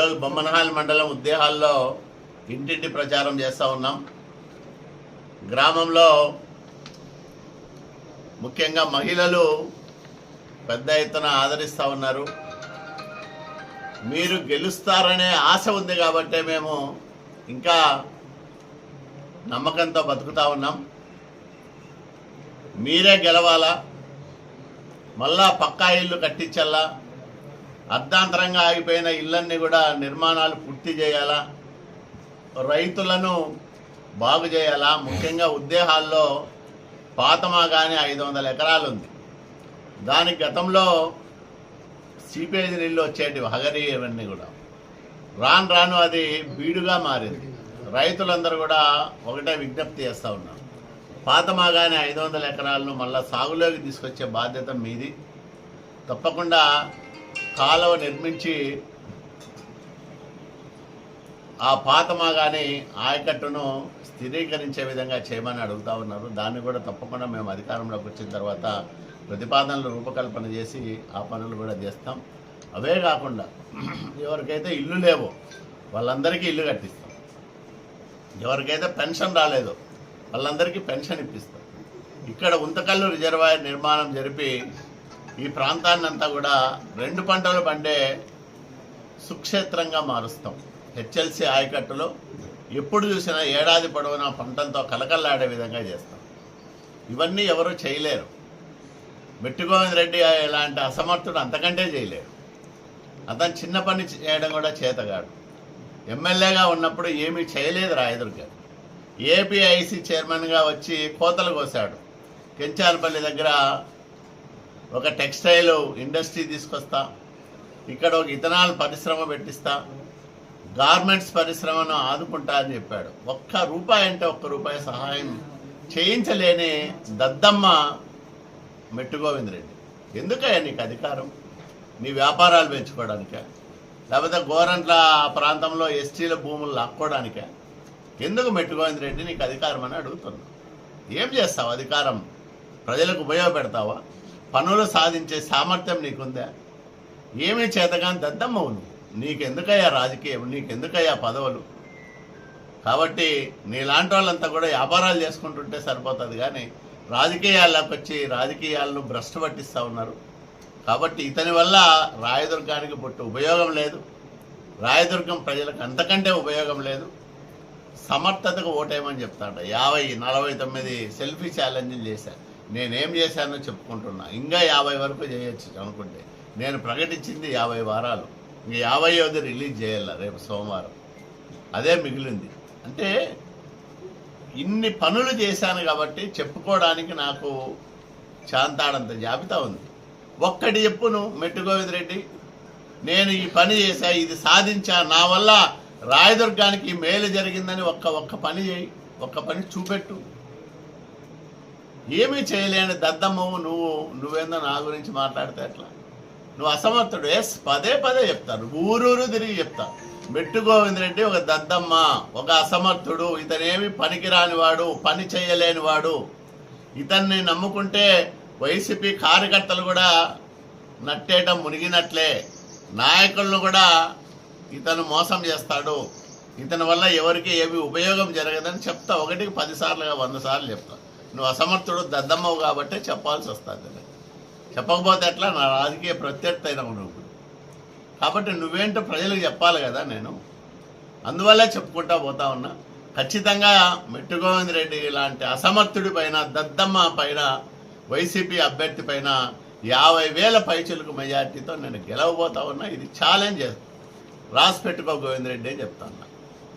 ఈరోజు బొమ్మనహాల్ మండలం ఉద్దేహాల్లో ఇంటింటి ప్రచారం చేస్తూ ఉన్నాం. గ్రామంలో ముఖ్యంగా మహిళలు పెద్ద ఎత్తున ఆదరిస్తూ ఉన్నారు. మీరు గెలుస్తారనే ఆశ ఉంది కాబట్టే మేము ఇంకా నమ్మకంతో బతుకుతా ఉన్నాం. మీరే గెలవాలా, మళ్ళా పక్కా ఇల్లు కట్టించాలా, అర్ధాంతరంగా ఆగిపోయిన ఇళ్ళన్నీ కూడా నిర్మాణాలు పూర్తి చేయాలా, రైతులను బాగు చేయాలా. ముఖ్యంగా ఉద్దేహాల్లో పాతమా కానీ 500 ఎకరాలు ఉంది. దానికి గతంలో సీపేజ్ నీళ్ళు వచ్చేటివి, హగరి ఇవన్నీ కూడా రాను రాను అది బీడుగా మారింది. రైతులందరూ కూడా ఒకటే విజ్ఞప్తి చేస్తూ ఉన్నారు, పాతమా కానీ 500 ఎకరాలను మళ్ళీ సాగులోకి తీసుకొచ్చే బాధ్యత మీది. తప్పకుండా కాలువ నిర్మించి ఆ పాతమా కానీ ఆయకట్టును స్థిరీకరించే విధంగా చేయమని అడుగుతూ ఉన్నారు. దాన్ని కూడా తప్పకుండా మేము అధికారంలోకి వచ్చిన తర్వాత ప్రతిపాదనలు రూపకల్పన చేసి ఆ పనులు కూడా చేస్తాం. అవే కాకుండా ఎవరికైతే ఇల్లు లేవో వాళ్ళందరికీ ఇల్లు కట్టిస్తాం. ఎవరికైతే పెన్షన్ రాలేదో వాళ్ళందరికీ పెన్షన్ ఇప్పిస్తాం. ఇక్కడ ఉంతకల్లు రిజర్వాయర్ నిర్మాణం జరిపి ఈ ప్రాంతాన్ని అంతా కూడా 2 పంటలు పండే సుక్షేత్రంగా మారుస్తాం. హెచ్ఎల్సి ఆయకట్టులో ఎప్పుడు చూసినా ఏడాది పొడవునా పంటలతో కలకల్లాడే విధంగా చేస్తాం. ఇవన్నీ ఎవరూ చేయలేరు. మెట్టుగోవింద్ రెడ్డి ఇలాంటి అసమర్థుడు అంతకంటే చేయలేరు. అతను చిన్న పని చేయడం కూడా చేతగాడు. ఎమ్మెల్యేగా ఉన్నప్పుడు ఏమీ చేయలేదు రాయదుర్గ. ఏపీఐసి చైర్మన్గా వచ్చి కోతలు కోసాడు. కెంచాలపల్లి దగ్గర ఒక టెక్స్టైల్ ఇండస్ట్రీ తీసుకొస్తా, ఇక్కడ ఒక ఇథనాల్ పరిశ్రమ పెట్టిస్తా, గార్మెంట్స్ పరిశ్రమను ఆదుకుంటా అని చెప్పాడు. ₹1 అంటే ₹1 సహాయం చేయించలేని దద్దమ్మ మెట్టుగోవింద్ రెడ్డి. ఎందుకయ్యా నీకు అధికారం? నీ వ్యాపారాలు పెంచుకోవడానికే, లేకపోతే గోరంట్ల ప్రాంతంలో ఎస్టీల భూములు లాక్కోవడానికే? ఎందుకు మెట్టుగోవింద్ రెడ్డి నీకు అధికారం అని అడుగుతున్నా. ఏం చేస్తావు? అధికారం ప్రజలకు ఉపయోగపెడతావా? పనులు సాధించే సామర్థ్యం నీకుందా? ఏమీ చేతగాని దద్దమ్మవు నువ్వు. నీకెందుకయ్యా రాజకీయం? నీకెందుకయ్యా పదవులు? కాబట్టి నీలాంటి వాళ్ళంతా కూడా వ్యాపారాలు చేసుకుంటుంటే సరిపోతుంది, కానీ రాజకీయాల్లోకి వచ్చి రాజకీయాలను భ్రష్టు పట్టిస్తూ ఉన్నారు. కాబట్టి ఇతని వల్ల రాయదుర్గానికి పుట్టు ఉపయోగం లేదు, రాయదుర్గం ప్రజలకు అంతకంటే ఉపయోగం లేదు. సమర్థతకు ఓటేయమని చెప్తాడ. 49 సెల్ఫీ ఛాలెంజ్లు చేశాను. నేనేం చేశానో చెప్పుకుంటున్నా. ఇంకా 50 వరకు చేయొచ్చు అనుకుంటే. నేను ప్రకటించింది 50 వారాలు. ఇంక 50వ రిలీజ్ చేయాల రేపు సోమవారం. అదే మిగిలింది. అంటే ఇన్ని పనులు చేశాను కాబట్టి చెప్పుకోవడానికి నాకు చాంతాడంత జాబితా ఉంది. ఒక్కటి చెప్పును మెట్టుగోవింద్ రెడ్డి, నేను ఈ పని చేశా, ఇది సాధించా, నా వల్ల రాయదుర్గానికి మేలు జరిగిందని ఒక్క పని చేయి, ఒక్క పని చూపెట్టు. ఏమీ చేయలేని దద్దమ్మవు నువ్వేందో నా గురించి మాట్లాడితే ఎట్లా? నువ్వు అసమర్థుడు. పదే చెప్తారు, ఊరూరు తిరిగి చెప్తా. మెట్టుగోవింద్ రెడ్డి ఒక దద్దమ్మ, ఒక అసమర్థుడు, ఇతనేమి పనికిరానివాడు, పని చేయలేనివాడు. ఇతన్ని నమ్ముకుంటే వైసీపీ కార్యకర్తలు కూడా నట్టేయటం మునిగినట్లే. నాయకులను కూడా ఇతను మోసం చేస్తాడు. ఇతని వల్ల ఎవరికి ఏమి ఉపయోగం జరగదని చెప్తా. 1కి 10 సార్లుగా 100 సార్లు చెప్తా. నువ్వు అసమర్థుడు దద్దమ్మవు కాబట్టే చెప్పాల్సి వస్తుంది. చెప్పకపోతే ఎట్లా? నా రాజకీయ ప్రత్యర్థి అయినా నువ్వు. కాబట్టి నువ్వేంటో ప్రజలకు చెప్పాలి కదా. నేను అందువల్లే చెప్పుకుంటా పోతా ఉన్నా. ఖచ్చితంగా మెట్టుగోవింద్ రెడ్డి లాంటి అసమర్థుడి పైన, దద్దమ్మ పైన, వైసీపీ అభ్యర్థి పైన 50,000 పైచులకు మెజార్టీతో నేను గెలవబోతా ఉన్నా. ఇది ఛాలెంజ్ రాసి పెట్టుకో గోవింద్ రెడ్డి అని చెప్తా ఉన్నా.